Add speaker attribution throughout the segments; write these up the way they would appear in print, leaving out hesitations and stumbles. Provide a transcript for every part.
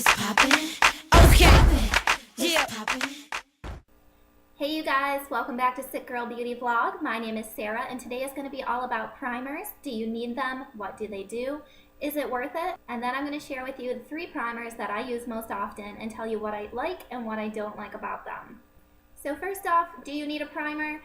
Speaker 1: It's poppin'. Okay. Yeah.
Speaker 2: Hey you guys, welcome back to Sick Girl Beauty Vlog. My name is Sarah and today is going to be all about primers. Do you need them? What do they do? Is it worth it? And then I'm going to share with you the 3 primers that I use most often and tell you what I like and what I don't like about them. So first off, do you need a primer?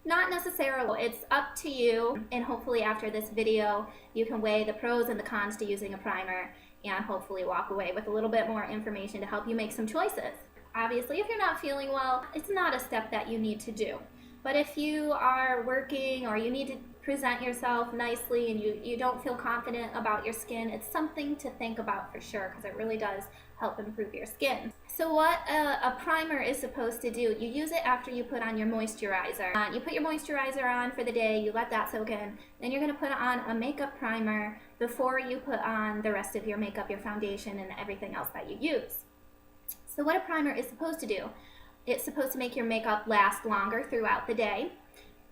Speaker 2: Not necessarily. It's up to you, and hopefully after this video you can weigh the pros and the cons to using a primer and hopefully walk away with a little bit more information to help you make some choices. Obviously, if you're not feeling well, it's not a step that you need to do. But if you are working or you need to present yourself nicely and you don't feel confident about your skin, it's something to think about for sure because it really does help improve your skin. So what a primer is supposed to do, you use it after you put on your moisturizer. You put your moisturizer on for the day, you let that soak in, then you're going to put on a makeup primer before you put on the rest of your makeup, your foundation, and everything else that you use. So what a primer is supposed to do, it's supposed to make your makeup last longer throughout the day.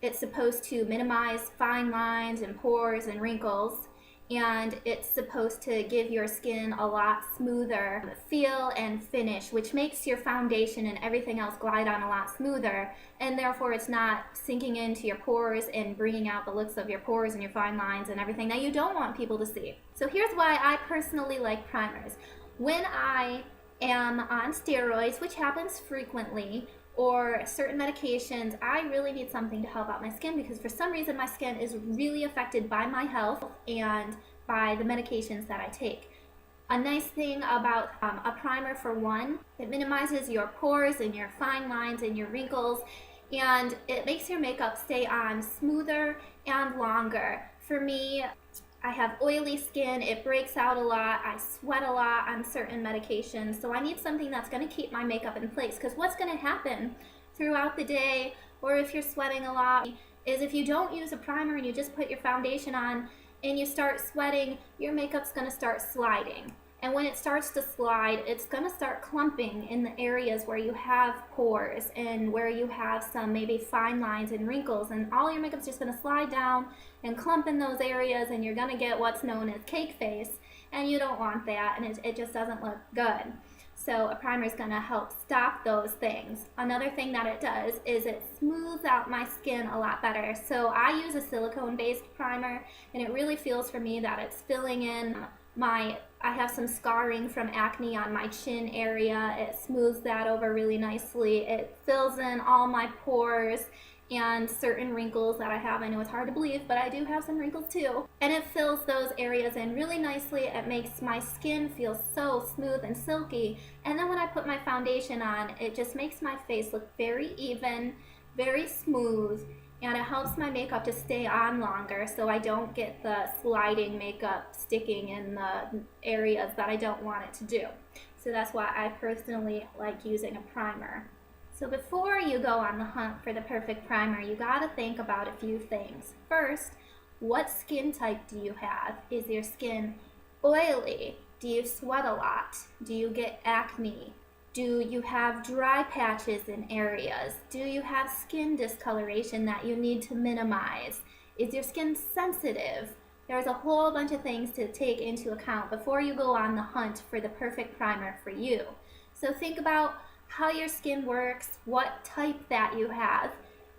Speaker 2: It's supposed to minimize fine lines and pores and wrinkles, and it's supposed to give your skin a lot smoother feel and finish, which makes your foundation and everything else glide on a lot smoother, and therefore it's not sinking into your pores and bringing out the looks of your pores and your fine lines and everything that you don't want people to see. So here's why I personally like primers. When I am on steroids, which happens frequently, or certain medications, I really need something to help out my skin because for some reason my skin is really affected by my health and by the medications that I take. A nice thing about a primer, for one, it minimizes your pores and your fine lines and your wrinkles, and it makes your makeup stay on smoother and longer. For me, I have oily skin, it breaks out a lot, I sweat a lot on certain medications, so I need something that's going to keep my makeup in place, because what's going to happen throughout the day, or if you're sweating a lot, is if you don't use a primer and you just put your foundation on and you start sweating, your makeup's going to start sliding. And when it starts to slide, it's going to start clumping in the areas where you have pores and where you have some maybe fine lines and wrinkles, and all your makeup's just going to slide down and clump in those areas, and you're going to get what's known as cake face, and you don't want that, and it just doesn't look good. So a primer is going to help stop those things. Another thing that it does is it smooths out my skin a lot better. So I use a silicone-based primer, and it really feels for me that it's filling in I have some scarring from acne on my chin area. It smooths that over really nicely. It fills in all my pores and certain wrinkles that I have. I know it's hard to believe, but I do have some wrinkles too. And it fills those areas in really nicely. It makes my skin feel so smooth and silky. And then when I put my foundation on, it just makes my face look very even, very smooth, and it helps my makeup to stay on longer so I don't get the sliding makeup sticking in the areas that I don't want it to do. So that's why I personally like using a primer. So before you go on the hunt for the perfect primer, you gotta think about a few things. First, what skin type do you have? Is your skin oily? Do you sweat a lot? Do you get acne? Do you have dry patches in areas? Do you have skin discoloration that you need to minimize? Is your skin sensitive? There's a whole bunch of things to take into account before you go on the hunt for the perfect primer for you. So think about how your skin works, what type that you have,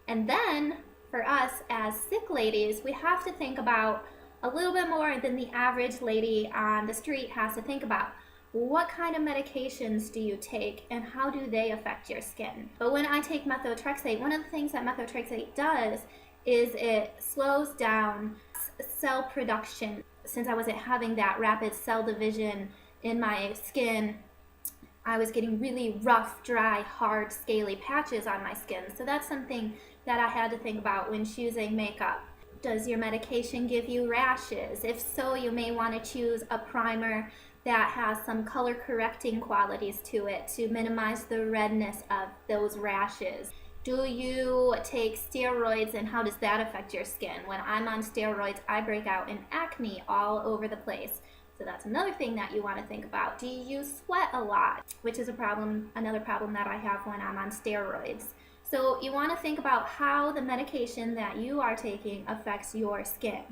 Speaker 2: and then for us as sick ladies, we have to think about a little bit more than the average lady on the street has to think about. What kind of medications do you take and how do they affect your skin? But when I take methotrexate, one of the things that methotrexate does is it slows down cell production. Since I wasn't having that rapid cell division in my skin, I was getting really rough, dry, hard, scaly patches on my skin. So that's something that I had to think about when choosing makeup. Does your medication give you rashes? If so, you may want to choose a primer that has some color correcting qualities to it to minimize the redness of those rashes. Do you take steroids and how does that affect your skin? When I'm on steroids, I break out in acne all over the place. So that's another thing that you want to think about. Do you sweat a lot? Which is another problem that I have when I'm on steroids. So you want to think about how the medication that you are taking affects your skin.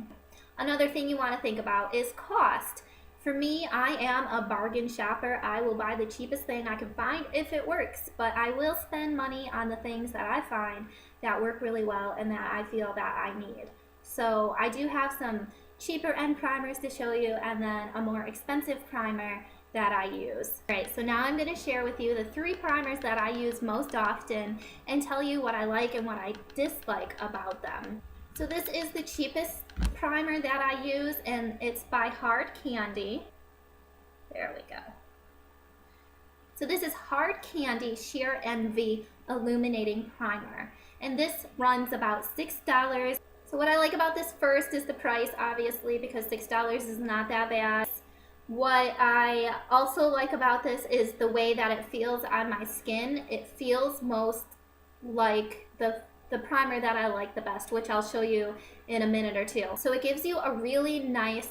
Speaker 2: Another thing you want to think about is cost. For me, I am a bargain shopper. I will buy the cheapest thing I can find if it works, but I will spend money on the things that I find that work really well and that I feel that I need. So I do have some cheaper end primers to show you, and then a more expensive primer that I use. Alright, so now I'm going to share with you the 3 primers that I use most often and tell you what I like and what I dislike about them. So this is the cheapest primer that I use, and it's by Hard Candy. There we go. So this is Hard Candy Sheer Envy Illuminating Primer, and this runs about $6. So what I like about this first is the price, obviously, because $6 is not that bad. What I also like about this is the way that it feels on my skin. It feels most like the primer that I like the best, which I'll show you in a minute or two. So it gives you a really nice,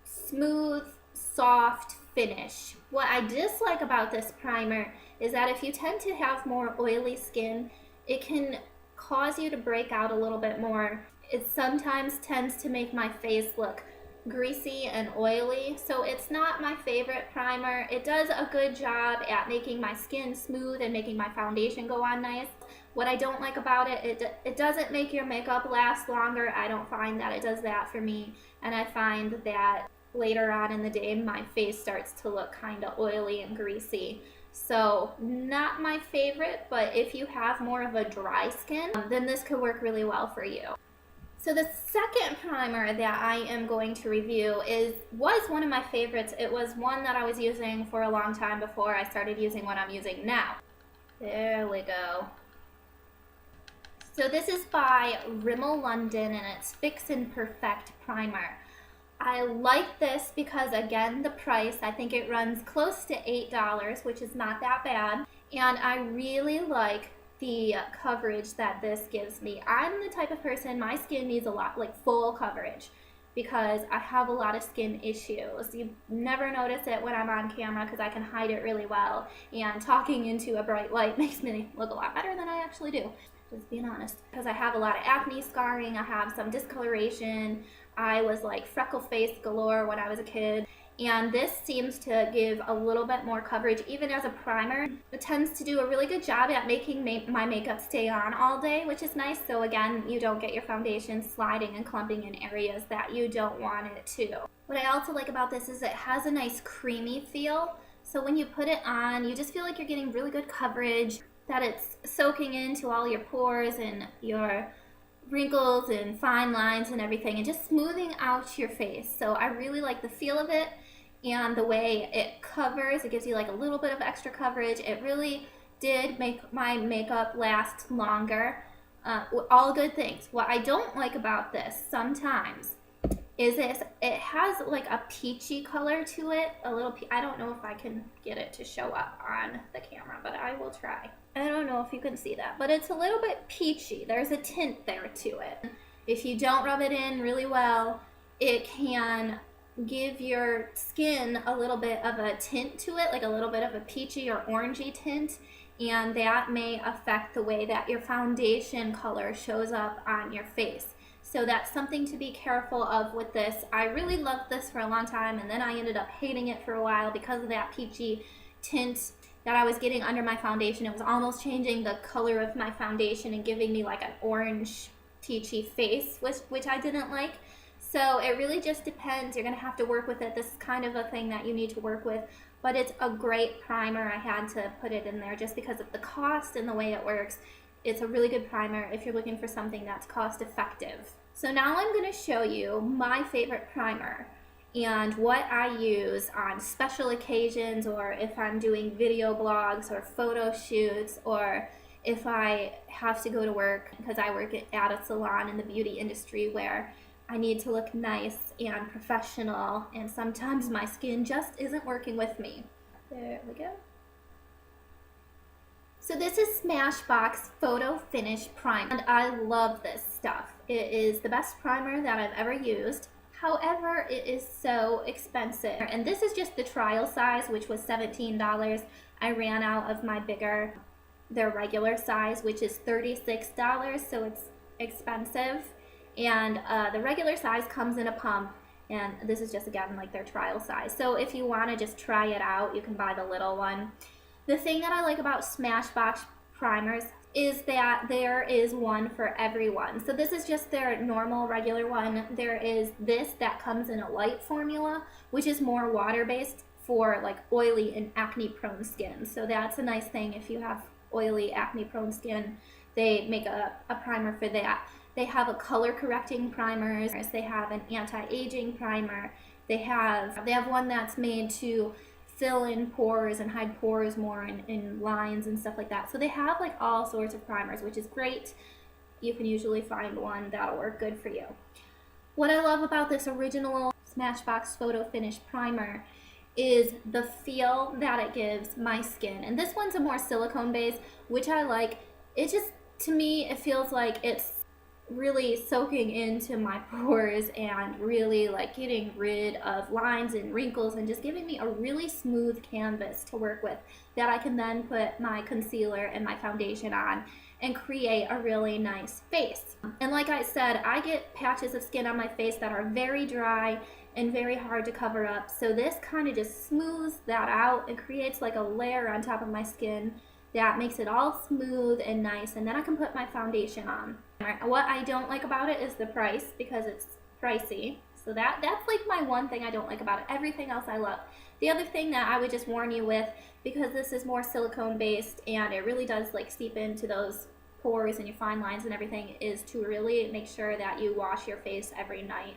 Speaker 2: smooth, soft finish. What I dislike about this primer is that if you tend to have more oily skin, it can cause you to break out a little bit more. It sometimes tends to make my face look greasy and oily, so it's not my favorite primer. It does a good job at making my skin smooth and making my foundation go on nice. What I don't like about it, it doesn't make your makeup last longer. I don't find that it does that for me, and I find that later on in the day my face starts to look kind of oily and greasy. So not my favorite, but if you have more of a dry skin, then this could work really well for you. So the second primer that I am going to review was one of my favorites. It was one that I was using for a long time before I started using what I'm using now. There we go. So this is by Rimmel London, and it's Fix and Perfect Primer. I like this because, again, the price, I think it runs close to $8, which is not that bad. And I really like the coverage that this gives me. I'm the type of person, my skin needs a lot, like full coverage, because I have a lot of skin issues. You never notice it when I'm on camera because I can hide it really well, and talking into a bright light makes me look a lot better than I actually do, just being honest. Because I have a lot of acne scarring, I have some discoloration, I was like freckle face galore when I was a kid. And this seems to give a little bit more coverage. Even as a primer, it tends to do a really good job at making my makeup stay on all day, which is nice. So again, you don't get your foundation sliding and clumping in areas that you don't want it to. What I also like about this is it has a nice creamy feel. So when you put it on, you just feel like you're getting really good coverage, that it's soaking into all your pores and your wrinkles and fine lines and everything, and just smoothing out your face. So I really like the feel of it and the way it covers. It gives you like a little bit of extra coverage. It really did make my makeup last longer. All good things. What I don't like about this sometimes is it has like a peachy color to it. A little I don't know if I can get it to show up on the camera, but I will try. I don't know if you can see that, but it's a little bit peachy. There's a tint there to it. If you don't rub it in really well, it can give your skin a little bit of a tint to it, like a little bit of a peachy or orangey tint, and that may affect the way that your foundation color shows up on your face. So that's something to be careful of with this. I really loved this for a long time, and then I ended up hating it for a while because of that peachy tint that I was getting under my foundation. It was almost changing the color of my foundation and giving me like an orange peachy face, which I didn't like. So it really just depends. You're going to have to work with it. This is kind of a thing that you need to work with, but it's a great primer. I had to put it in there just because of the cost and the way it works. It's a really good primer if you're looking for something that's cost effective. So now I'm going to show you my favorite primer and what I use on special occasions, or if I'm doing video blogs or photo shoots, or if I have to go to work, because I work at a salon in the beauty industry where I need to look nice and professional, and sometimes my skin just isn't working with me. There we go. So this is Smashbox Photo Finish Primer, and I love this stuff. It is the best primer that I've ever used. However, it is so expensive. And this is just the trial size, which was $17. I ran out of my their regular size, which is $36, so it's expensive. And the regular size comes in a pump, And this is just, again, like their trial size. So if you want to just try it out, you can buy the little one. The thing that I like about Smashbox primers is that there is one for everyone. So this is just their normal regular one. There is this that comes in a light formula, which is more water-based for like oily and acne-prone skin. So that's a nice thing if you have oily, acne-prone skin. They make a primer for that. They have a color-correcting primer. They have an anti-aging primer. They have one that's made to fill in pores and hide pores more in lines and stuff like that. So they have like all sorts of primers, which is great. You can usually find one that'll work good for you. What I love about this original Smashbox Photo Finish Primer is the feel that it gives my skin. And this one's a more silicone base, which I like. It just, to me, it feels like it's really soaking into my pores and really like getting rid of lines and wrinkles and just giving me a really smooth canvas to work with that I can then put my concealer and my foundation on and create a really nice face. And like I said, I get patches of skin on my face that are very dry and very hard to cover up. So this kind of just smooths that out and creates like a layer on top of my skin that makes it all smooth and nice, and then I can put my foundation on. What I don't like about it is the price, because it's pricey. So that's like my one thing I don't like about it. Everything else I love. The other thing that I would just warn you with, because this is more silicone based and it really does like seep into those pores and your fine lines and everything, is to really make sure that you wash your face every night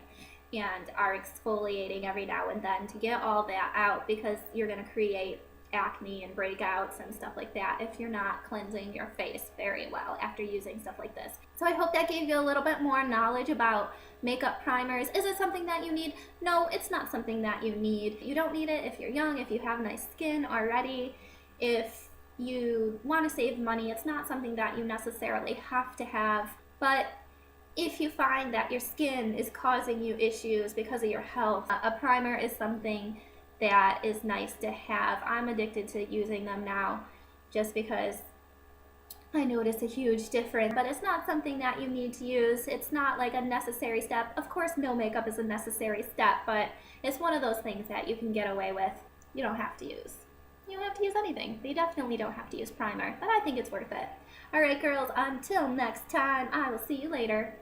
Speaker 2: and are exfoliating every now and then to get all that out, because you're going to create acne and breakouts and stuff like that if you're not cleansing your face very well after using stuff like this. So I hope that gave you a little bit more knowledge about makeup primers. Is it something that you need? No, it's not something that you need. You don't need it if you're young, if you have nice skin already, if you want to save money. It's not something that you necessarily have to have. But if you find that your skin is causing you issues because of your health, a primer is something that is nice to have. I'm addicted to using them now just because I notice a huge difference, but it's not something that you need to use. It's not like a necessary step. Of course, no makeup is a necessary step, but it's one of those things that you can get away with. You don't have to use. You don't have to use anything. You definitely don't have to use primer, but I think it's worth it. All right, girls, until next time, I will see you later.